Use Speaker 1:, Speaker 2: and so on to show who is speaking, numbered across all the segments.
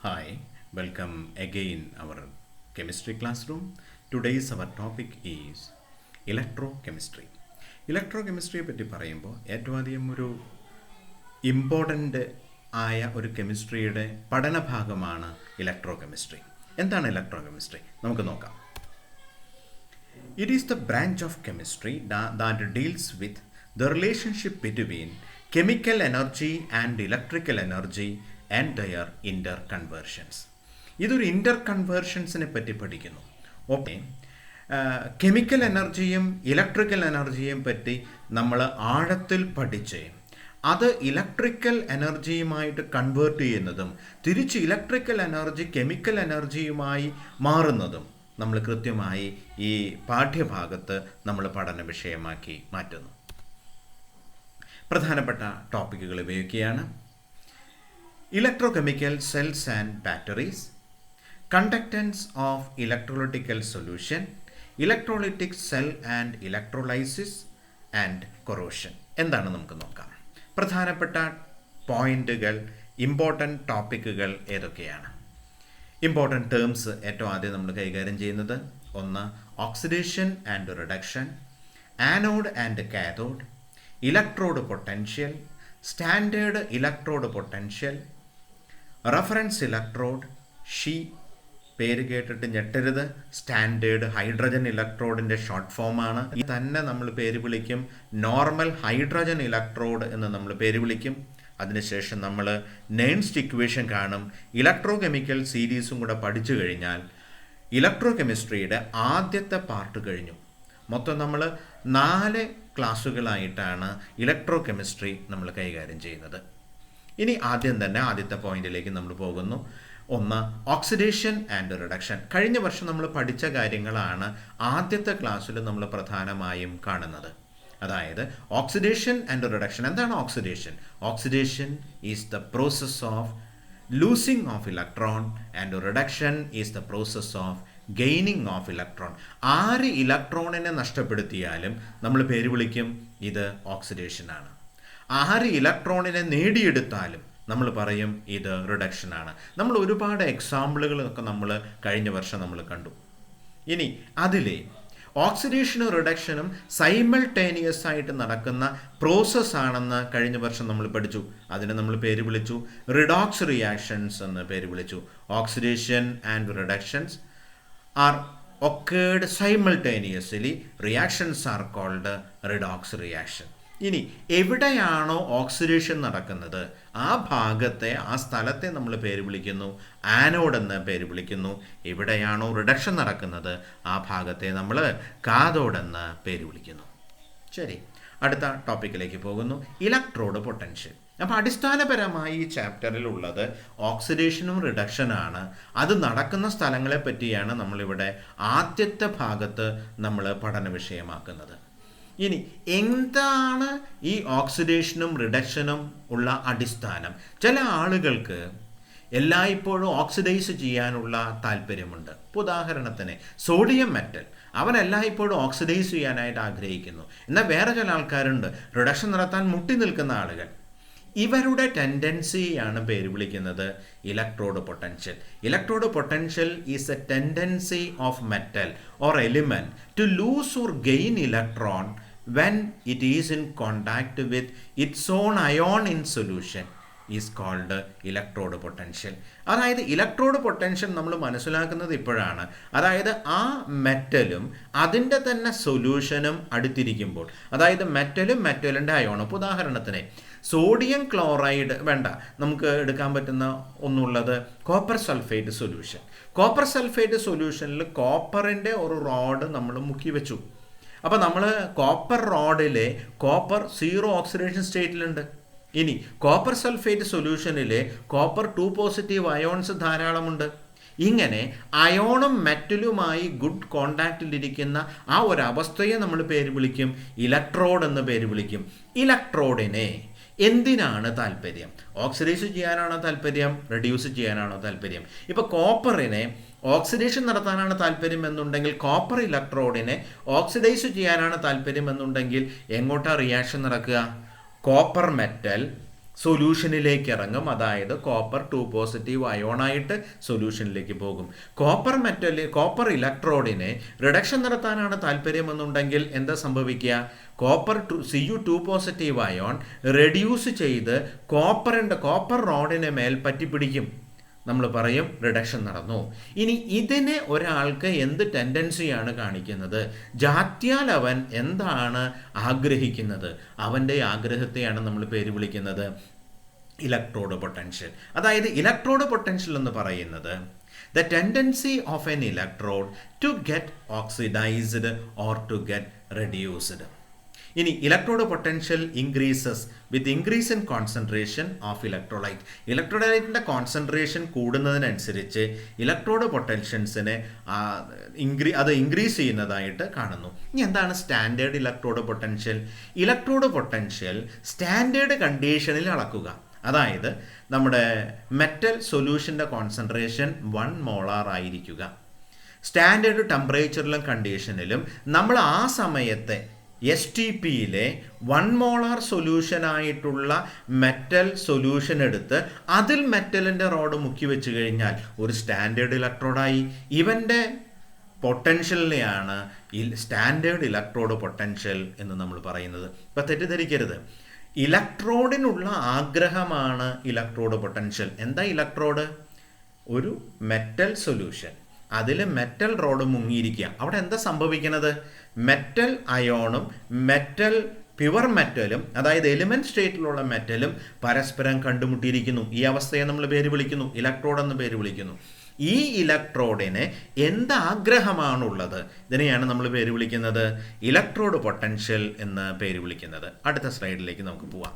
Speaker 1: Hi, welcome again our chemistry classroom. Today's our topic is electrochemistry. ഇലക്ട്രോകെമിസ്ട്രിയെ പറ്റി പറയുമ്പോൾ ഏറ്റവും അധികം ഒരു ഇമ്പോർട്ടൻ്റ് ആയ ഒരു കെമിസ്ട്രിയുടെ പഠനഭാഗമാണ് ഇലക്ട്രോകെമിസ്ട്രി. എന്താണ് ഇലക്ട്രോകെമിസ്ട്രി? നമുക്ക് നോക്കാം. It is the branch of chemistry that deals with the relationship between chemical energy and electrical energy and their interconversions. ഇതൊരു ഇൻ്റർകൺവേർഷൻസിനെ പറ്റി പഠിക്കുന്നു. ഓക്കെ, കെമിക്കൽ എനർജിയും ഇലക്ട്രിക്കൽ എനർജിയും പറ്റി നമ്മൾ ആഴത്തിൽ പഠിച്ച് അത് ഇലക്ട്രിക്കൽ എനർജിയുമായിട്ട് കൺവേർട്ട് ചെയ്യുന്നതും തിരിച്ച് ഇലക്ട്രിക്കൽ എനർജി കെമിക്കൽ എനർജിയുമായി മാറുന്നതും നമ്മൾ കൃത്യമായി ഈ പാഠ്യഭാഗത്ത് നമ്മൾ പഠന വിഷയമാക്കി മാറ്റുന്നു. പ്രധാനപ്പെട്ട ടോപ്പിക്കുകൾ ഉപയോഗിക്കുകയാണ്. Electrochemical cells and batteries, conductance of electrolytical solution, electrolytic cell and electrolysis and corrosion. എന്താണ് നമുക്ക് നോക്കാം. പ്രധാനപ്പെട്ട പോയിന്റുകൾ, ഇമ്പോർട്ടൻ്റ് ടോപ്പിക്കുകൾ ഏതൊക്കെയാണ്? ഇമ്പോർട്ടൻ്റ് ടേംസ് ഏറ്റവും ആദ്യം നമ്മൾ കൈകാര്യം ചെയ്യുന്നത് ഒന്ന് oxidation and reduction, anode and cathode, electrode potential, standard electrode potential, reference electrode, പേര് കേട്ടിട്ട് ഞെട്ടരുത്, സ്റ്റാൻഡേർഡ് ഹൈഡ്രജൻ ഇലക്ട്രോഡിൻ്റെ ഷോർട്ട് ഫോമാണ്. ഈ തന്നെ നമ്മൾ പേര് വിളിക്കും നോർമൽ ഹൈഡ്രജൻ ഇലക്ട്രോഡ് എന്ന് നമ്മൾ പേര് വിളിക്കും. അതിനുശേഷം നമ്മൾ നെയിൻസ്റ്റ് ഇക്വേഷൻ കാണും. ഇലക്ട്രോകെമിക്കൽ സീരീസും കൂടെ പഠിച്ചു കഴിഞ്ഞാൽ ഇലക്ട്രോകെമിസ്ട്രിയുടെ ആദ്യത്തെ പാർട്ട് കഴിഞ്ഞു. മൊത്തം നമ്മൾ 4 ക്ലാസ്സുകളായിട്ടാണ് ഇലക്ട്രോകെമിസ്ട്രി നമ്മൾ കൈകാര്യം ചെയ്യുന്നത്. ഇനി ആദ്യം തന്നെ ആദ്യത്തെ പോയിന്റിലേക്ക് നമ്മൾ പോകുന്നു. ഒന്ന് ഓക്സിഡേഷൻ ആൻഡ് റിഡക്ഷൻ. കഴിഞ്ഞ വർഷം നമ്മൾ പഠിച്ച കാര്യങ്ങളാണ് ആദ്യത്തെ ക്ലാസ്സിൽ നമ്മൾ പ്രധാനമായും കാണുന്നത്. അതായത് ഓക്സിഡേഷൻ ആൻഡ് റിഡക്ഷൻ. എന്താണ് oxidation? Oxidation is the process of losing of electron and reduction is the process of gaining of electron. ആര് ഇലക്ട്രോണിനെ നഷ്ടപ്പെടുത്തിയാലും നമ്മൾ പേര് വിളിക്കും ഇത് ഓക്സിഡേഷനാണ്. ആര് ഇലക്ട്രോണിനെ നേടിയെടുത്താലും നമ്മൾ പറയും ഇത് റിഡക്ഷനാണ്. നമ്മൾ ഒരുപാട് എക്സാമ്പിളുകളൊക്കെ നമ്മൾ കഴിഞ്ഞ വർഷം നമ്മൾ കണ്ടു. ഇനി അതിലെ ഓക്സിഡേഷനും റിഡക്ഷനും സൈമൾട്ടേനിയസ് ആയിട്ട് നടക്കുന്ന പ്രോസസ്സാണെന്ന് കഴിഞ്ഞ വർഷം നമ്മൾ പഠിച്ചു. അതിനെ നമ്മൾ പേര് വിളിച്ചു റിഡോക്സ് റിയാക്ഷൻസ് എന്ന് പേര് വിളിച്ചു. Oxidation and reductions are occurred simultaneously. Reactions are called redox reaction. ഇനി എവിടെയാണോ ഓക്സിഡേഷൻ നടക്കുന്നത് ആ ഭാഗത്തെ, ആ സ്ഥലത്തെ നമ്മൾ പേര് വിളിക്കുന്നു ആനോഡ് എന്ന് പേര് വിളിക്കുന്നു. എവിടെയാണോ റിഡക്ഷൻ നടക്കുന്നത് ആ ഭാഗത്തെ നമ്മൾ കാഥോഡ് എന്ന് പേര് വിളിക്കുന്നു. ശരി, അടുത്ത ടോപ്പിക്കിലേക്ക് പോകുന്നു. Electrode potential. അപ്പോൾ അടിസ്ഥാനപരമായി ഈ ചാപ്റ്ററിൽ ഉള്ളത് ഓക്സിഡേഷനും റിഡക്ഷനാണ്. അത് നടക്കുന്ന സ്ഥലങ്ങളെ പറ്റിയാണ് നമ്മളിവിടെ ആദ്യത്തെ ഭാഗത്ത് നമ്മൾ പഠന വിഷയമാക്കുന്നത്. ഇനി എന്താണ് ഈ ഓക്സിഡേഷനും റിഡക്ഷനും ഉള്ള അടിസ്ഥാനം? ചില ആളുകൾക്ക് എല്ലായ്പ്പോഴും ഓക്സിഡൈസ് ചെയ്യാനുള്ള താല്പര്യമുണ്ട്. ഉദാഹരണത്തിന് സോഡിയം മെറ്റൽ, അവൻ എല്ലായ്പ്പോഴും ഓക്സിഡൈസ് ചെയ്യാനായിട്ട് ആഗ്രഹിക്കുന്നു. എന്നാൽ വേറെ ചില ആൾക്കാരുണ്ട് റിഡക്ഷൻ നടത്താൻ മുട്ടി നിൽക്കുന്ന ആളുകൾ. ഇവരുടെ ടെൻഡൻസിയാണ് പേര് വിളിക്കുന്നത് electrode potential. Electrode potential is a tendency of metal or element to lose or gain electron when it is in contact with its own ion in solution is called electrode potential. അതായത് electrode potential നമ്മൾ മനസ്സിലാക്കുന്നത് ഇപ്പോഴാണ്. അതായത് ആ മെറ്റലും അതിൻ്റെ തന്നെ സൊല്യൂഷനും അടുത്തിരിക്കുമ്പോൾ, അതായത് മെറ്റലും മെറ്റലിൻ്റെ അയോണും. ഇപ്പോൾ ഉദാഹരണത്തിന് സോഡിയം ക്ലോറൈഡ് വേണ്ട, നമുക്ക് എടുക്കാൻ പറ്റുന്ന ഒന്നുള്ളത് copper sulphate solution. Copper sulphate സൊല്യൂഷനിൽ കോപ്പറിൻ്റെ ഒരു റോഡ് നമ്മൾ മുക്കി വെച്ചു. അപ്പോൾ നമ്മൾ കോപ്പർ റോഡിലെ കോപ്പർ 0 ഓക്സിഡേഷൻ സ്റ്റേറ്റിലുണ്ട്. ഇനി കോപ്പർ സൾഫേറ്റ് സൊല്യൂഷനിലെ കോപ്പർ 2 പോസിറ്റീവ് അയോൺസ് ധാരാളമുണ്ട്. ഇങ്ങനെ അയോണും മെറ്റലുമായി ഗുഡ് കോണ്ടാക്റ്റിലിരിക്കുന്ന ആ ഒരു അവസ്ഥയെ നമ്മൾ പേര് വിളിക്കും ഇലക്ട്രോഡ് എന്ന് പേര് വിളിക്കും. ഇലക്ട്രോഡിനെ എന്തിനാണ് താല്പര്യം? ഓക്സിഡൈസ് ചെയ്യാനാണോ താല്പര്യം? റെഡ്യൂസ് ചെയ്യാനാണോ താല്പര്യം? ഇപ്പോൾ കോപ്പറിനെ ഓക്സിഡേഷൻ നടത്താനാണ് താല്പര്യം എന്നുണ്ടെങ്കിൽ കോപ്പർ ഇലക്ട്രോഡിനെ ഓക്സിഡൈസ് ചെയ്യാനാണ് താല്പര്യം എന്നുണ്ടെങ്കിൽ എങ്ങോട്ടാണ് റിയാക്ഷൻ നടക്കുക? കോപ്പർ മെറ്റൽ സൊല്യൂഷനിലേക്ക് ഇറങ്ങും. അതായത് കോപ്പർ 2 അയോണായിട്ട് സൊല്യൂഷനിലേക്ക് പോകും. കോപ്പർ ഇലക്ട്രോഡിനെ റിഡക്ഷൻ നടത്താനാണ് താല്പര്യമെന്നുണ്ടെങ്കിൽ എന്താ സംഭവിക്കുക? കോപ്പർ Cu2 അയോൺ റെഡ്യൂസ് ചെയ്ത് കോപ്പർ റോഡിനെ മേൽ പറ്റിപ്പിടിക്കും. നമ്മൾ പറയും റിഡക്ഷൻ നടന്നു. ഇനി ഇതിന് ഒരാൾക്ക് എന്ത് ടെൻഡൻസിയാണ് കാണിക്കുന്നത്? ജാത്യാൽ അവൻ എന്താണ് ആഗ്രഹിക്കുന്നത്? അവൻ്റെ ആഗ്രഹത്തെയാണ് നമ്മൾ പേര് വിളിക്കുന്നത് ഇലക്ട്രോഡ് പൊട്ടൻഷ്യൽ. അതായത് ഇലക്ട്രോഡ് പൊട്ടൻഷ്യൽ എന്ന് പറയുന്നത് the tendency of an electrode to get oxidized or to get reduced. ഇനി electrode potential increases with increase in concentration of electrolyte. ഇലക്ട്രോലൈറ്റിൻ്റെ കോൺസെൻട്രേഷൻ കൂടുന്നതിനനുസരിച്ച് ഇലക്ട്രോഡ് പൊട്ടൻഷ്യൽസിനെ അത് ഇൻക്രീസ് ചെയ്യുന്നതായിട്ട് കാണുന്നു. ഇനി എന്താണ് standard electrode potential? Electrode potential standard കണ്ടീഷനിൽ അളക്കുക. അതായത് നമ്മുടെ മെറ്റൽ സൊല്യൂഷൻ്റെ കോൺസെൻട്രേഷൻ 1 മോളാർ ആയിരിക്കുക. സ്റ്റാൻഡേർഡ് ടെമ്പറേച്ചറിലും കണ്ടീഷനിലും നമ്മൾ ആ സമയത്തെ STPയിലെ 1 മോളാർ സൊല്യൂഷനായിട്ടുള്ള മെറ്റൽ സൊല്യൂഷൻ എടുത്ത് അതിൽ മെറ്റലിൻ്റെ റോഡ് മുക്കി വെച്ച് കഴിഞ്ഞാൽ ഒരു സ്റ്റാൻഡേർഡ് ഇലക്ട്രോഡായി. ഇവൻ്റെ പൊട്ടൻഷ്യലിനെയാണ് സ്റ്റാൻഡേർഡ് ഇലക്ട്രോഡ് പൊട്ടൻഷ്യൽ എന്ന് നമ്മൾ പറയുന്നത്. ഇപ്പം തെറ്റിദ്ധരിക്കരുത്. ഇലക്ട്രോഡിനുള്ള ആഗ്രഹമാണ് ഇലക്ട്രോഡ് പൊട്ടൻഷ്യൽ. എന്താ ഇലക്ട്രോഡ്? ഒരു മെറ്റൽ സൊല്യൂഷൻ, അതിൽ മെറ്റൽ റോഡ് മുങ്ങിയിരിക്കുക. അവിടെ എന്താ സംഭവിക്കുന്നത്? മെറ്റൽ അയോണും പ്യുവർ മെറ്റലും, അതായത് എലിമെൻറ്റ് സ്റ്റേറ്റിലുള്ള മെറ്റലും പരസ്പരം കണ്ടുമുട്ടിയിരിക്കുന്നു. ഈ അവസ്ഥയെ നമ്മൾ പേര് വിളിക്കുന്നു ഇലക്ട്രോഡ് എന്ന് പേര് വിളിക്കുന്നു. ഈ ഇലക്ട്രോഡിന് എന്താഗ്രഹമാണുള്ളത്? ഇതിനെയാണ് നമ്മൾ പേര് വിളിക്കുന്നത് ഇലക്ട്രോഡ് പൊട്ടൻഷ്യൽ എന്ന് പേര് വിളിക്കുന്നത്. അടുത്ത സ്ലൈഡിലേക്ക് നമുക്ക് പോവാം.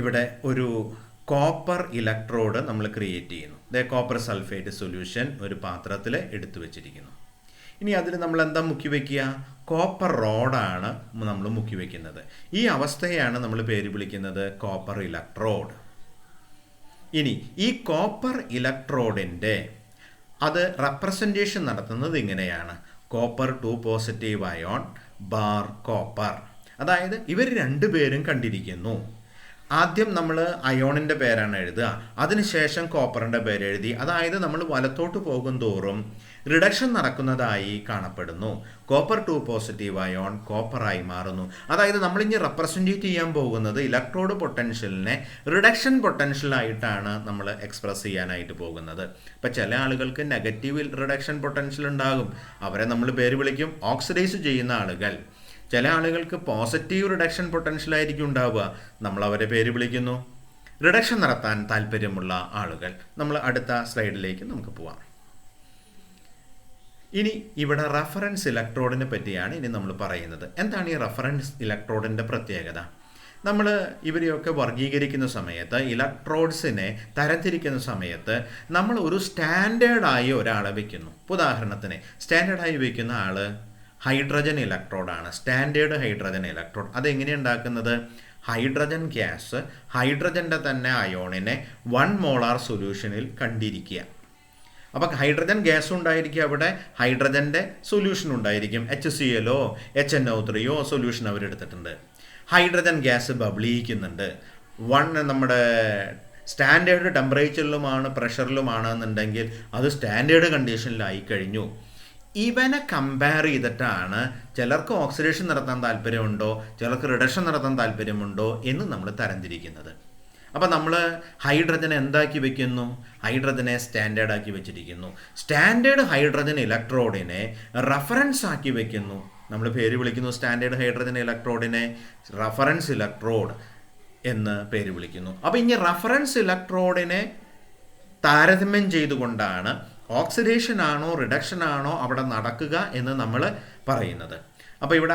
Speaker 1: ഇവിടെ ഒരു കോപ്പർ ഇലക്ട്രോഡ് നമ്മൾ ക്രിയേറ്റ് ചെയ്യുന്നു. കോപ്പർ സൾഫേറ്റ് സൊല്യൂഷൻ ഒരു പാത്രത്തിൽ എടുത്തു വെച്ചിരിക്കുന്നു. ഇനി അതിൽ നമ്മൾ എന്താ മുക്കി വയ്ക്കുക? കോപ്പർ റോഡാണ് നമ്മൾ മുക്കി വയ്ക്കുന്നത്. ഈ അവസ്ഥയാണ് നമ്മൾ പേര് വിളിക്കുന്നത് കോപ്പർ ഇലക്ട്രോഡ്. ഇനി ഈ കോപ്പർ ഇലക്ട്രോഡിൻ്റെ അത് റെപ്രസെൻറ്റേഷൻ നടത്തുന്നത് ഇങ്ങനെയാണ്: കോപ്പർ 2 അയോൺ ബാർ കോപ്പർ. അതായത് ഇവർ രണ്ടുപേരും കണ്ടിരിക്കുന്നു. ആദ്യം നമ്മൾ അയോണിൻ്റെ പേരാണ് എഴുതുക, അതിനുശേഷം കോപ്പറിൻ്റെ പേര് എഴുതി. അതായത് നമ്മൾ വലത്തോട്ട് പോകും തോറും റിഡക്ഷൻ നടക്കുന്നതായി കാണപ്പെടുന്നു. കോപ്പർ 2 അയോൺ കോപ്പറായി മാറുന്നു. അതായത് നമ്മളിനി റെപ്രസെൻറ്റേറ്റ് ചെയ്യാൻ പോകുന്നത് ഇലക്ട്രോഡ് പൊട്ടൻഷ്യലിനെ റിഡക്ഷൻ പൊട്ടൻഷ്യലായിട്ടാണ് നമ്മൾ എക്സ്പ്രസ് ചെയ്യാനായിട്ട് പോകുന്നത്. ഇപ്പം ചില ആളുകൾക്ക് നെഗറ്റീവ് റിഡക്ഷൻ പൊട്ടൻഷ്യൽ ഉണ്ടാകും. അവരെ നമ്മൾ പേര് വിളിക്കും ഓക്സിഡൈസ് ചെയ്യുന്ന ആളുകൾ. ചില ആളുകൾക്ക് പോസിറ്റീവ് റിഡക്ഷൻ പൊട്ടൻഷ്യൽ ആയിരിക്കും ഉണ്ടാവുക. നമ്മൾ അവരെ പേര് വിളിക്കുന്നു റിഡക്ഷൻ നടത്താൻ താല്പര്യമുള്ള ആളുകൾ. നമ്മൾ അടുത്ത സ്ലൈഡിലേക്ക് നമുക്ക് പോവാം. ഇനി ഇവിടെ റഫറൻസ് ഇലക്ട്രോഡിനെ പറ്റിയാണ് ഇനി നമ്മൾ പറയുന്നത്. എന്താണ് ഈ റഫറൻസ് ഇലക്ട്രോഡിൻ്റെ പ്രത്യേകത? നമ്മൾ ഇവരെയൊക്കെ വർഗീകരിക്കുന്ന സമയത്ത്, ഇലക്ട്രോഡ്സിനെ തരംതിരിക്കുന്ന സമയത്ത് നമ്മൾ ഒരു സ്റ്റാൻഡേർഡായി ഒരാളെ വയ്ക്കുന്നു. ഉദാഹരണത്തിന് സ്റ്റാൻഡേർഡായി വയ്ക്കുന്ന ആൾ ഹൈഡ്രജൻ ഇലക്ട്രോഡാണ്. Standard hydrogen electrode. അതെങ്ങനെയാണ് ഉണ്ടാക്കുന്നത്? ഹൈഡ്രജൻ ഗ്യാസ് ഹൈഡ്രജൻ്റെ തന്നെ അയോണിനെ 1 മോളാർ സൊല്യൂഷനിൽ കണ്ടിരിക്കുക. അപ്പോൾ ഹൈഡ്രജൻ ഗ്യാസ് ഉണ്ടായിരിക്കും, അവിടെ ഹൈഡ്രജൻ്റെ സൊല്യൂഷൻ ഉണ്ടായിരിക്കും. HClO HNO3 സൊല്യൂഷൻ അവരെടുത്തിട്ടുണ്ട്. ഹൈഡ്രജൻ ഗ്യാസ് ബബിളിയിക്കുന്നുണ്ട്. നമ്മുടെ സ്റ്റാൻഡേർഡ് ടെമ്പറേച്ചറിലുമാണ് പ്രഷറിലുമാണ് എന്നുണ്ടെങ്കിൽ അത് സ്റ്റാൻഡേർഡ് കണ്ടീഷനിലായി കഴിഞ്ഞു. ഇവനെ കമ്പയർ ചെയ്തിട്ടാണ് ചിലർക്ക് ഓക്സിഡേഷൻ നടത്താൻ താല്പര്യമുണ്ടോ, ചിലർക്ക് റിഡക്ഷൻ നടത്താൻ താല്പര്യമുണ്ടോ എന്ന് നമ്മൾ തരംതിരിക്കുന്നത്. അപ്പോൾ നമ്മൾ ഹൈഡ്രജൻ എന്താക്കി വെക്കുന്നു? ഹൈഡ്രജനെ സ്റ്റാൻഡേർഡാക്കി വെച്ചിരിക്കുന്നു. സ്റ്റാൻഡേർഡ് ഹൈഡ്രജൻ ഇലക്ട്രോഡിനെ റഫറൻസ് ആക്കി വെക്കുന്നു. നമ്മൾ പേര് വിളിക്കുന്നു സ്റ്റാൻഡേർഡ് ഹൈഡ്രജൻ ഇലക്ട്രോഡിനെ റഫറൻസ് ഇലക്ട്രോഡ് എന്ന് പേര് വിളിക്കുന്നു. അപ്പോൾ ഇനി റഫറൻസ് ഇലക്ട്രോഡിനെ താരതമ്യം ചെയ്തുകൊണ്ടാണ് ഓക്സിഡേഷൻ ആണോ റിഡക്ഷൻ ആണോ അവിടെ നടക്കുക എന്ന് നമ്മൾ പറയുന്നത്. അപ്പോൾ ഇവിടെ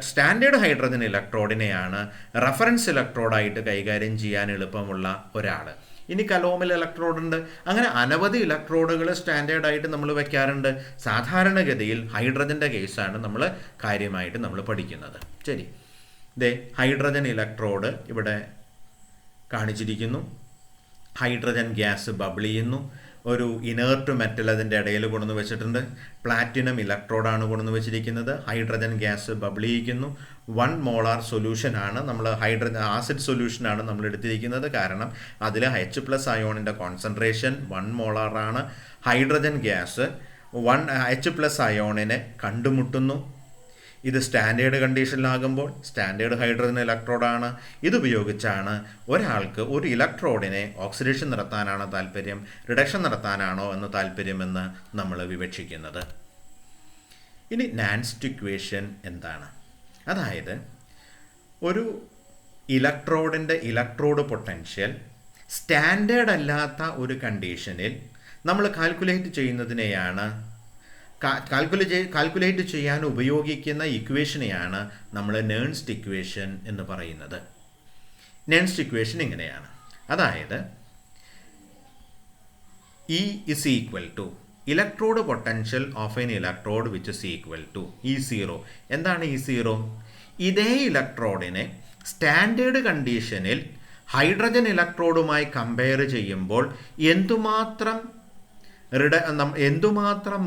Speaker 1: സ്റ്റാൻഡേർഡ് ഹൈഡ്രജൻ ഇലക്ട്രോഡിനെയാണ് റഫറൻസ് ഇലക്ട്രോഡായിട്ട് കൈകാര്യം ചെയ്യാൻ എളുപ്പമുള്ള ഒരാൾ. ഇനി കലോമിൽ ഇലക്ട്രോഡുണ്ട്. അങ്ങനെ അനവധി ഇലക്ട്രോഡുകൾ സ്റ്റാൻഡേർഡായിട്ട് നമ്മൾ വയ്ക്കാറുണ്ട്. സാധാരണഗതിയിൽ ഹൈഡ്രജൻ്റെ കേസാണ് നമ്മൾ കാര്യമായിട്ട് നമ്മൾ പഠിക്കുന്നത്. ശരി, ഹൈഡ്രജൻ ഇലക്ട്രോഡ് ഇവിടെ കാണിച്ചിരിക്കുന്നു. ഹൈഡ്രജൻ ഗ്യാസ് ബബിൾ ചെയ്യുന്നു. ഒരു ഇനേർട്ട് മെറ്റൽ അതിൻ്റെ ഇടയിൽ കൊണ്ടുവന്ന് വെച്ചിട്ടുണ്ട്. പ്ലാറ്റിനം ഇലക്ട്രോഡാണ് കൊണ്ടുവന്ന് വെച്ചിരിക്കുന്നത്. ഹൈഡ്രജൻ ഗ്യാസ് ബബിളിയിക്കുന്നു. 1 മോളാർ സൊല്യൂഷനാണ് നമ്മൾ ആസിഡ് സൊല്യൂഷനാണ് നമ്മൾ എടുത്തിരിക്കുന്നത്. കാരണം അതിൽ H+ അയോണിൻ്റെ കോൺസെൻട്രേഷൻ 1 മോളാറാണ്. ഹൈഡ്രജൻ ഗ്യാസ് H+ അയോണിനെ കണ്ടുമുട്ടുന്നു. ഇത് സ്റ്റാൻഡേർഡ് കണ്ടീഷനിലാകുമ്പോൾ സ്റ്റാൻഡേർഡ് ഹൈഡ്രജൻ ഇലക്ട്രോഡാണ്. ഇതുപയോഗിച്ചാണ് ഒരാൾക്ക് ഒരു ഇലക്ട്രോഡിനെ ഓക്സിഡേഷൻ നടത്താനാണോ താല്പര്യം, റിഡക്ഷൻ നടത്താനാണോ എന്ന് താല്പര്യമെന്ന് നമ്മൾ വിവക്ഷിക്കുന്നത്. ഇനി നാൻസ്റ്റ് ഇക്വേഷൻ എന്താണ്? അതായത് ഒരു ഇലക്ട്രോഡിൻ്റെ ഇലക്ട്രോഡ് പൊട്ടൻഷ്യൽ സ്റ്റാൻഡേർഡ് അല്ലാത്ത ഒരു കണ്ടീഷനിൽ നമ്മൾ കാൽക്കുലേറ്റ് ചെയ്യുന്നതിനെയാണ് കാൽക്കുലേറ്റ് ചെയ്യാൻ ഉപയോഗിക്കുന്ന ഇക്വേഷനെയാണ് നമ്മൾ നേൺസ്റ്റ് ഇക്വേഷൻ എന്ന് പറയുന്നത്. നേൺസ്റ്റ് ഇക്വേഷൻ ഇങ്ങനെയാണ്. അതായത് E is equal to electrode potential of an electrode which is equal to E0. എന്താണ് E0? ഇതേ ഇലക്ട്രോഡിനെ സ്റ്റാൻഡേർഡ് കണ്ടീഷനിൽ ഹൈഡ്രജൻ ഇലക്ട്രോഡുമായി കമ്പയർ ചെയ്യുമ്പോൾ എന്തുമാത്രം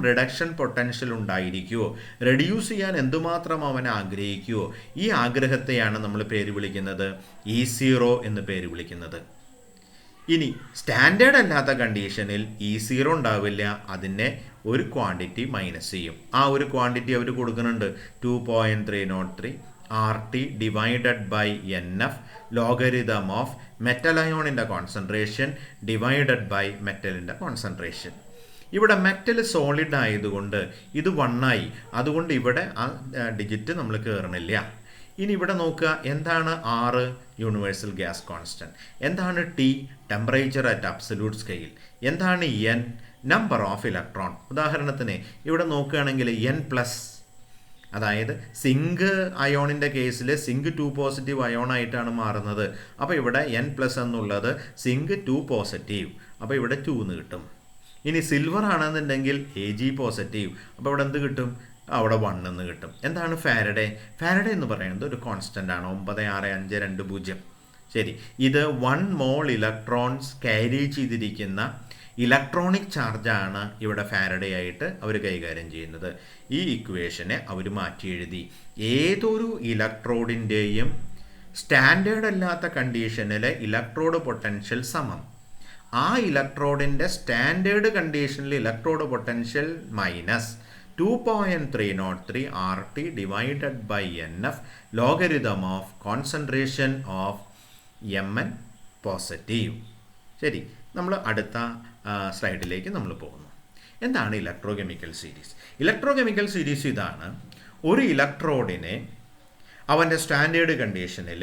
Speaker 1: റിഡക്ഷൻ പൊട്ടൻഷ്യൽ ഉണ്ടായിരിക്കുമോ, റെഡ്യൂസ് ചെയ്യാൻ എന്തുമാത്രം അവൻ ആഗ്രഹിക്കുമോ, ഈ ആഗ്രഹത്തെയാണ് നമ്മൾ പേര് വിളിക്കുന്നത് E0 എന്ന് പേര് വിളിക്കുന്നത്. ഇനി സ്റ്റാൻഡേർഡ് അല്ലാത്ത കണ്ടീഷനിൽ E0 ഉണ്ടാവില്ല, അതിനെ ഒരു ക്വാണ്ടിറ്റി മൈനസ് ചെയ്യും. ആ ഒരു ക്വാണ്ടിറ്റി അവർ കൊടുക്കുന്നുണ്ട് 2.303 RT divided by NF logarithm of metal അയോണിൻ്റെ കോൺസെൻട്രേഷൻ ഡിവൈഡഡ് ബൈ മെറ്റലിൻ്റെ കോൺസെൻട്രേഷൻ. ഇവിടെ മെറ്റൽ സോളിഡ് ആയതുകൊണ്ട് ഇത് 1 ആയി, അതുകൊണ്ട് ഇവിടെ ആ ഡിജിറ്റ് നമ്മൾ കയറണില്ല. ഇനി ഇവിടെ നോക്കുക, എന്താണ് R? Universal gas constant. എന്താണ് T? Temperature at absolute scale. എന്താണ് N? Number of electron. ഉദാഹരണത്തിന് ഇവിടെ നോക്കുകയാണെങ്കിൽ N+, അതായത് സിങ്ക് അയോണിൻ്റെ കേസിൽ സിങ്ക് 2 പോസിറ്റീവ് അയോണായിട്ടാണ് മാറുന്നത്. അപ്പോൾ ഇവിടെ N+ എന്നുള്ളത് സിങ്ക് 2 പോസിറ്റീവ്, അപ്പോൾ ഇവിടെ 2 എന്ന് കിട്ടും. ഇനി സിൽവർ ആണെന്നുണ്ടെങ്കിൽ Ag പോസിറ്റീവ്, അപ്പോൾ ഇവിടെ എന്ത് കിട്ടും? അവിടെ 1 എന്ന് കിട്ടും. എന്താണ് ഫാരഡേ? ഫാരഡേ എന്ന് പറയുന്നത് ഒരു കോൺസ്റ്റൻ്റ് ആണ്, 96520. ശരി, ഇത് 1 മോൾ ഇലക്ട്രോൺസ് ക്യാരി ചെയ്തിരിക്കുന്ന ഇലക്ട്രോണിക് ചാർജാണ് ഇവിടെ ഫാരഡേ ആയിട്ട് അവർ കൈകാര്യം ചെയ്യുന്നത്. ഈ ഇക്വേഷനെ അവർ മാറ്റി എഴുതി. ഏതൊരു ഇലക്ട്രോഡിൻ്റെയും സ്റ്റാൻഡേർഡ് അല്ലാത്ത കണ്ടീഷനിലെ ഇലക്ട്രോഡ് പൊട്ടൻഷ്യൽ സമം ആ ഇലക്ട്രോഡിൻ്റെ സ്റ്റാൻഡേർഡ് കണ്ടീഷനിൽ electrode potential minus 2.303 RT divided by NF logarithm of concentration of Mn positive. ശരി, നമ്മൾ അടുത്ത സ്ലൈഡിലേക്ക് നമ്മൾ പോകുന്നു. എന്താണ് ഇലക്ട്രോകെമിക്കൽ സീരീസ്? ഇലക്ട്രോകെമിക്കൽ സീരീസ് ഇതാണ്. ഒരു ഇലക്ട്രോഡിനെ അവൻ്റെ സ്റ്റാൻഡേർഡ് കണ്ടീഷനിൽ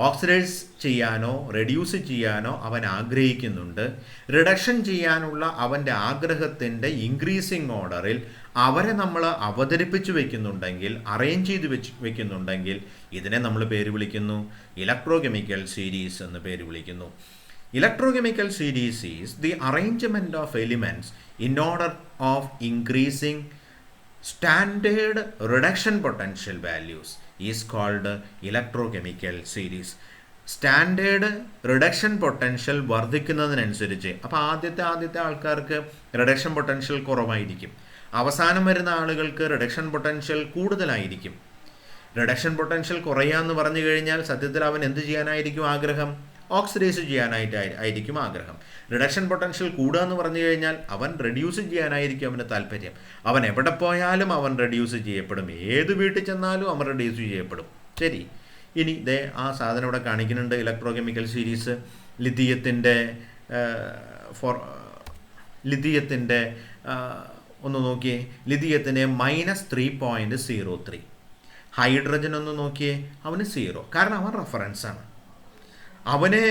Speaker 1: ഓക്സിഡൈസ് ചെയ്യാനോ റെഡ്യൂസ് ചെയ്യാനോ അവൻ ആഗ്രഹിക്കുന്നുണ്ട്. റിഡക്ഷൻ ചെയ്യാനുള്ള അവൻ്റെ ആഗ്രഹത്തിൻ്റെ ഇൻക്രീസിങ് ഓർഡറിൽ അവരെ നമ്മൾ അവതരിപ്പിച്ച് വയ്ക്കുന്നുണ്ടെങ്കിൽ, അറേഞ്ച് ചെയ്ത് വയ്ക്കുന്നുണ്ടെങ്കിൽ ഇതിനെ നമ്മൾ പേര് വിളിക്കുന്നു ഇലക്ട്രോകെമിക്കൽ സീരീസ് എന്ന് പേര് വിളിക്കുന്നു. Electrochemical series is the arrangement of elements in order of increasing standard reduction potential values is called electrochemical series. Standard reduction potential വർദ്ധിക്കുന്നതിനനുസരിച്ച്, അപ്പോൾ ആദ്യത്തെ ആൾക്കാർക്ക് റിഡക്ഷൻ പൊട്ടൻഷ്യൽ കുറവായിരിക്കും, അവസാനം വരുന്ന ആളുകൾക്ക് റിഡക്ഷൻ പൊട്ടൻഷ്യൽ കൂടുതലായിരിക്കും. റിഡക്ഷൻ പൊട്ടൻഷ്യൽ കുറയാന്ന് പറഞ്ഞു കഴിഞ്ഞാൽ സത്യത്തിൽ അവൻ എന്ത് ചെയ്യാനായിരിക്കും ആഗ്രഹം? ഓക്സിഡൈസ് ചെയ്യാനായിട്ടായിരിക്കും ആഗ്രഹം. റിഡക്ഷൻ പൊട്ടൻഷ്യൽ കൂടുക എന്ന് പറഞ്ഞു കഴിഞ്ഞാൽ അവൻ റെഡ്യൂസ് ചെയ്യാനായിരിക്കും അവന് താല്പര്യം. അവൻ എവിടെ പോയാലും അവൻ റെഡ്യൂസ് ചെയ്യപ്പെടും, ഏത് വീട്ടിൽ ചെന്നാലും അവൻ റെഡ്യൂസ് ചെയ്യപ്പെടും. ശരി, ഇനി ഇതേ ആ സാധനം ഇവിടെ കാണിക്കുന്നുണ്ട്. ഇലക്ട്രോകെമിക്കൽ സീരീസ് ലിഥിയത്തിൻ്റെ ഒന്ന് നോക്കിയേ, ലിഥിയത്തിന് -3.03. ഹൈഡ്രജൻ ഒന്ന് നോക്കിയേ, അവന് 0, കാരണം അവൻ റെഫറൻസാണ്. അവനെ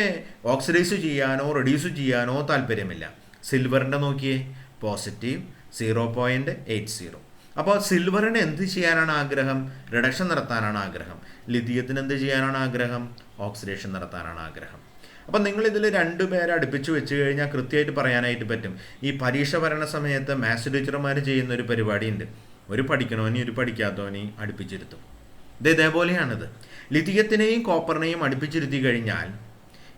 Speaker 1: ഓക്സിഡൈസ് ചെയ്യാനോ റെഡ്യൂസ് ചെയ്യാനോ താല്പര്യമില്ല. സിൽവറിൻ്റെ നോക്കിയേ, പോസിറ്റീവ് 0.80. അപ്പോൾ സിൽവറിന് എന്ത് ചെയ്യാനാണ് ആഗ്രഹം? റിഡക്ഷൻ നടത്താനാണ് ആഗ്രഹം. ലിഥിയത്തിന് എന്ത് ചെയ്യാനാണ് ആഗ്രഹം? ഓക്സിഡേഷൻ നടത്താനാണ് ആഗ്രഹം. അപ്പം നിങ്ങളിതിൽ 2 പേരെ അടുപ്പിച്ച് വെച്ച് കഴിഞ്ഞാൽ കൃത്യമായിട്ട് പറയാനായിട്ട് പറ്റും. ഈ പരീക്ഷ വരണ സമയത്ത് മാത്സ് ടീച്ചർമാർ ചെയ്യുന്നൊരു പരിപാടിയുണ്ട്. ഒരു പഠിക്കണോനി ഒരു പഠിക്കാത്തവനി അടുപ്പിച്ചിരുത്തും. ഇതേപോലെയാണിത്. ലിഥിയത്തിനെയും കോപ്പറിനെയും അടുപ്പിച്ചിരുത്തി കഴിഞ്ഞാൽ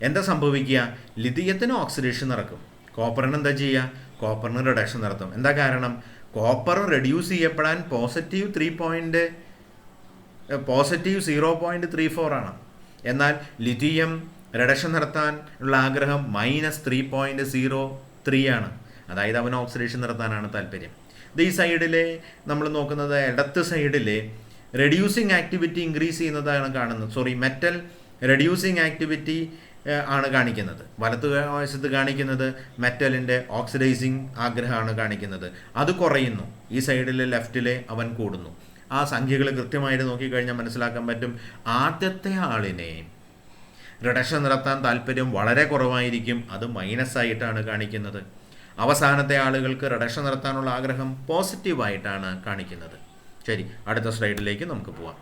Speaker 1: എന്താ സംഭവിക്കുക? ലിഥിയത്തിന് ഓക്സിഡേഷൻ നടക്കും, കോപ്പറിന് എന്താ ചെയ്യുക? കോപ്പറിന് റിഡക്ഷൻ നടത്തും. എന്താ കാരണം? കോപ്പർ റെഡ്യൂസ് ചെയ്യപ്പെടാൻ പോസിറ്റീവ് 0.34 ആണ്. എന്നാൽ ലിഥിയം റിഡക്ഷൻ നടത്താൻ ഉള്ള ആഗ്രഹം -3.03 ആണ്. അതായത് അവന് ഓക്സിഡേഷൻ നടത്താനാണ് താല്പര്യം. ഇത് ഈ സൈഡിലെ നമ്മൾ നോക്കുന്നത് ഇടത്ത് സൈഡിലെ റെഡ്യൂസിങ് ആക്ടിവിറ്റി ഇൻക്രീസ് ചെയ്യുന്നതാണ് കാണുന്നത്. മെറ്റൽ റെഡ്യൂസിങ് ആക്ടിവിറ്റി ആണ് കാണിക്കുന്നത്. വലത്ത് വശത്ത് കാണിക്കുന്നത് മെറ്റലിൻ്റെ ഓക്സിഡൈസിങ് ആഗ്രഹമാണ് കാണിക്കുന്നത്. അത് കുറയുന്നു. ഈ സൈഡിലെ ലെഫ്റ്റിലെ അവൻ കൂടുന്നു. ആ സംഖ്യകൾ കൃത്യമായിട്ട് നോക്കിക്കഴിഞ്ഞാൽ മനസ്സിലാക്കാൻ പറ്റും. ആദ്യത്തെ ആളിനെ റിഡക്ഷൻ നടത്താൻ താല്പര്യം വളരെ കുറവായിരിക്കും. അത് മൈനസായിട്ടാണ് കാണിക്കുന്നത്. അവസാനത്തെ ആളുകൾക്ക് റിഡക്ഷൻ നടത്താനുള്ള ആഗ്രഹം പോസിറ്റീവായിട്ടാണ് കാണിക്കുന്നത്. ശരി, അടുത്ത സ്ലൈഡിലേക്ക് നമുക്ക് പോവാം.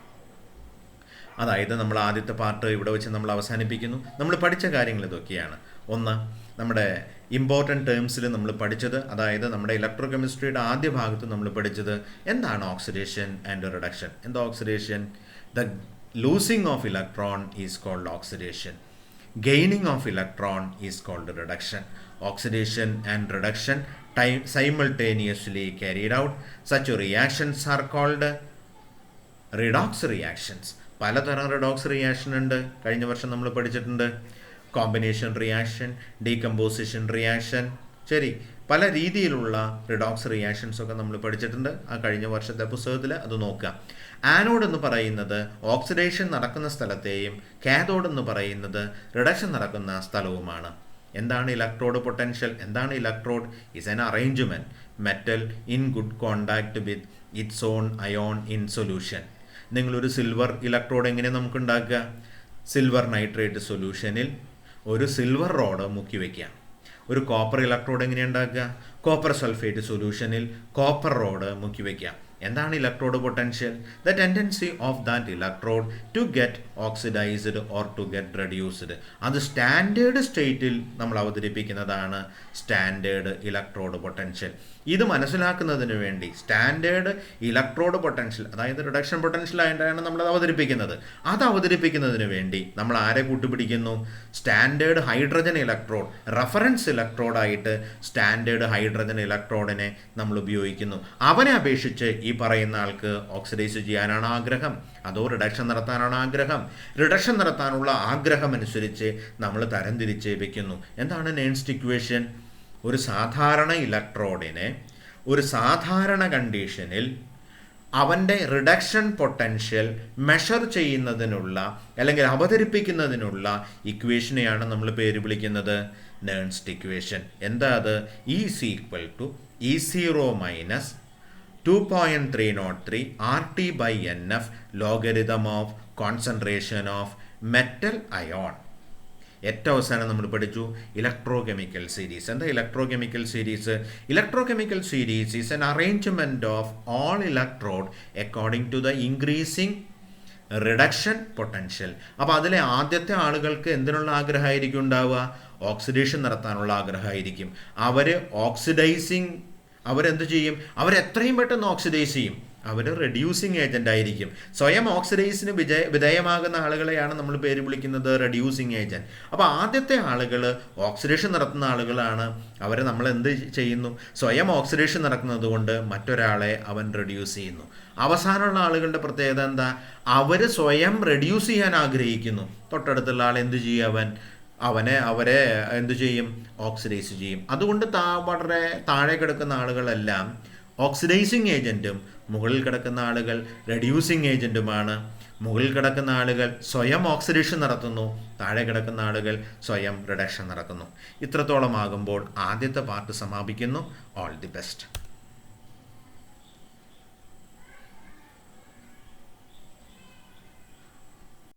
Speaker 1: അതായത് നമ്മൾ ആദ്യത്തെ പാർട്ട് ഇവിടെ വെച്ച് നമ്മൾ അവസാനിപ്പിക്കുന്നു. നമ്മൾ പഠിച്ച കാര്യങ്ങൾ ഇതൊക്കെയാണ്. ഒന്ന്, നമ്മുടെ ഇമ്പോർട്ടൻറ്റ് ടേംസിൽ നമ്മൾ പഠിച്ചത്, അതായത് നമ്മുടെ ഇലക്ട്രോ കെമിസ്ട്രിയുടെ ആദ്യ ഭാഗത്ത് നമ്മൾ പഠിച്ചത് എന്താണ് ഓക്സിഡേഷൻ ആൻഡ് റിഡക്ഷൻ. എന്താ oxidation? The losing of electron is called oxidation. Gaining of electron is called reduction. Oxidation and reduction simultaneously carried out. Such reactions are called redox reactions. പലതരം റിഡോക്സ് റിയാക്ഷൻ ഉണ്ട്. കഴിഞ്ഞ വർഷം നമ്മൾ പഠിച്ചിട്ടുണ്ട്. Combination reaction, decomposition reaction. ശരി, പല രീതിയിലുള്ള redox reactions ഒക്കെ നമ്മൾ പഠിച്ചിട്ടുണ്ട്. ആ കഴിഞ്ഞ വർഷത്തെ പുസ്തകത്തിൽ അത് നോക്കാം. ആനോഡ് എന്ന് പറയുന്നത് ഓക്സിഡേഷൻ നടക്കുന്ന സ്ഥലത്തെയും കാഥോഡ് എന്ന് പറയുന്നത് റിഡക്ഷൻ നടക്കുന്ന സ്ഥലവുമാണ്. എന്താണ് ഇലക്ട്രോഡ് പൊട്ടൻഷ്യൽ? എന്താണ് electrode? Is an arrangement metal in good contact with its on ion in solution. നിങ്ങളൊരു സിൽവർ ഇലക്ട്രോഡ് എങ്ങനെ നമുക്ക് ഉണ്ടാക്കുക? സിൽവർ നൈട്രേറ്റ് സൊല്യൂഷനിൽ ഒരു സിൽവർ റോഡ് മുക്കി വയ്ക്കുക. ഒരു കോപ്പർ ഇലക്ട്രോഡ് എങ്ങനെയാണ് ഉണ്ടാക്കുക? കോപ്പർ സൾഫേറ്റ് സൊല്യൂഷനിൽ കോപ്പർ റോഡ് മുക്കി വയ്ക്കുക. എന്താണ് electrode potential? The tendency of that electrode to get oxidised or to get reduced. അത് സ്റ്റാൻഡേർഡ് സ്റ്റേറ്റിൽ നമ്മൾ അവതരിപ്പിക്കുന്നതാണ് സ്റ്റാൻഡേർഡ് ഇലക്ട്രോഡ് പൊട്ടൻഷ്യൽ. ഇത് മനസ്സിലാക്കുന്നതിന് വേണ്ടി സ്റ്റാൻഡേർഡ് ഇലക്ട്രോഡ് പൊട്ടൻഷ്യൽ, അതായത് റിഡക്ഷൻ പൊട്ടൻഷ്യൽ ആയിട്ടാണ് നമ്മൾ അവതരിപ്പിക്കുന്നത്. അത് അവതരിപ്പിക്കുന്നതിന് വേണ്ടി നമ്മൾ ആരെ കൂട്ടുപിടിക്കുന്നു? സ്റ്റാൻഡേർഡ് ഹൈഡ്രജൻ ഇലക്ട്രോഡ്, റഫറൻസ് ഇലക്ട്രോഡായിട്ട് സ്റ്റാൻഡേർഡ് ഹൈഡ്രജൻ ഇലക്ട്രോഡിനെ നമ്മൾ ഉപയോഗിക്കുന്നു. അവനെ അപേക്ഷിച്ച് ഈ പറയുന്ന ആൾക്ക് ഓക്സിഡൈസ് ചെയ്യാനാണ് ആഗ്രഹം, അതോ റിഡക്ഷൻ നടത്താനാണ് ആഗ്രഹം? റിഡക്ഷൻ നടത്താനുള്ള ആഗ്രഹം അനുസരിച്ച് നമ്മൾ തരംതിരിച്ച് വെക്കുന്നു. എന്താണ് നേൺസ്റ്റ് ഇക്വേഷൻ? ഒരു സാധാരണ ഇലക്ട്രോഡിനെ ഒരു സാധാരണ കണ്ടീഷനിൽ അവൻ്റെ റിഡക്ഷൻ പൊട്ടൻഷ്യൽ മെഷർ ചെയ്യുന്നതിനുള്ള അല്ലെങ്കിൽ അവതരിപ്പിക്കുന്നതിനുള്ള ഇക്വേഷനെയാണ് നമ്മൾ പേര് വിളിക്കുന്നത് നേൺസ്റ്റ് ഇക്വേഷൻ. എന്താ അത്? Is equal to E0 minus 2.303 RT/NF logarithm of concentration of metal ion. ഏറ്റവും അവസാനം നമ്മൾ പഠിച്ചു ഇലക്ട്രോ കെമിക്കൽ സീരീസ്. എന്താ electrochemical series? Electrochemical series is an arrangement of all electrode according to the increasing reduction potential. അപ്പോൾ അതിലെ ആദ്യത്തെ ആളുകൾക്ക് എന്തിനുള്ള ആഗ്രഹമായിരിക്കും ഉണ്ടാവുക? ഓക്സിഡേഷൻ നടത്താനുള്ള ആഗ്രഹമായിരിക്കും. അവരെന്ത് ചെയ്യും? അവരെത്രയും പെട്ടെന്ന് ഓക്സിഡൈസ് ചെയ്യും. അവർ റെഡ്യൂസിങ് ഏജൻ്റ് ആയിരിക്കും. സ്വയം ഓക്സിഡൈസിന് വിധേയമാകുന്ന ആളുകളെയാണ് നമ്മൾ പേര് വിളിക്കുന്നത് റെഡ്യൂസിങ് ഏജൻറ്റ്. അപ്പോൾ ആദ്യത്തെ ആളുകൾ ഓക്സിഡേഷൻ നടത്തുന്ന ആളുകളാണ്. അവരെ നമ്മൾ എന്ത് ചെയ്യുന്നു? സ്വയം ഓക്സിഡേഷൻ നടക്കുന്നത് കൊണ്ട് മറ്റൊരാളെ അവൻ റെഡ്യൂസ് ചെയ്യുന്നു. അവസാനമുള്ള ആളുകളുടെ പ്രത്യേകത എന്താ? അവർ സ്വയം റെഡ്യൂസ് ചെയ്യാൻ ആഗ്രഹിക്കുന്നു. തൊട്ടടുത്തുള്ള ആൾ എന്ത് ചെയ്യും? അവരെ എന്തു ചെയ്യും? ഓക്സിഡൈസ് ചെയ്യും. അതുകൊണ്ട് വളരെ താഴെ കിടക്കുന്ന ആളുകളെല്ലാം ഓക്സിഡൈസിങ് ഏജൻറ്റും മുകളിൽ കിടക്കുന്ന ആളുകൾ റെഡ്യൂസിങ് ഏജൻറ്റുമാണ്. മുകളിൽ കിടക്കുന്ന ആളുകൾ സ്വയം ഓക്സിഡേഷൻ നടത്തുന്നു, താഴെ കിടക്കുന്ന ആളുകൾ സ്വയം റിഡക്ഷൻ നടത്തുന്നു. ഇത്രത്തോളം ആകുമ്പോൾ ആദ്യത്തെ പാർട്ട് സമാപിക്കുന്നു. All the best.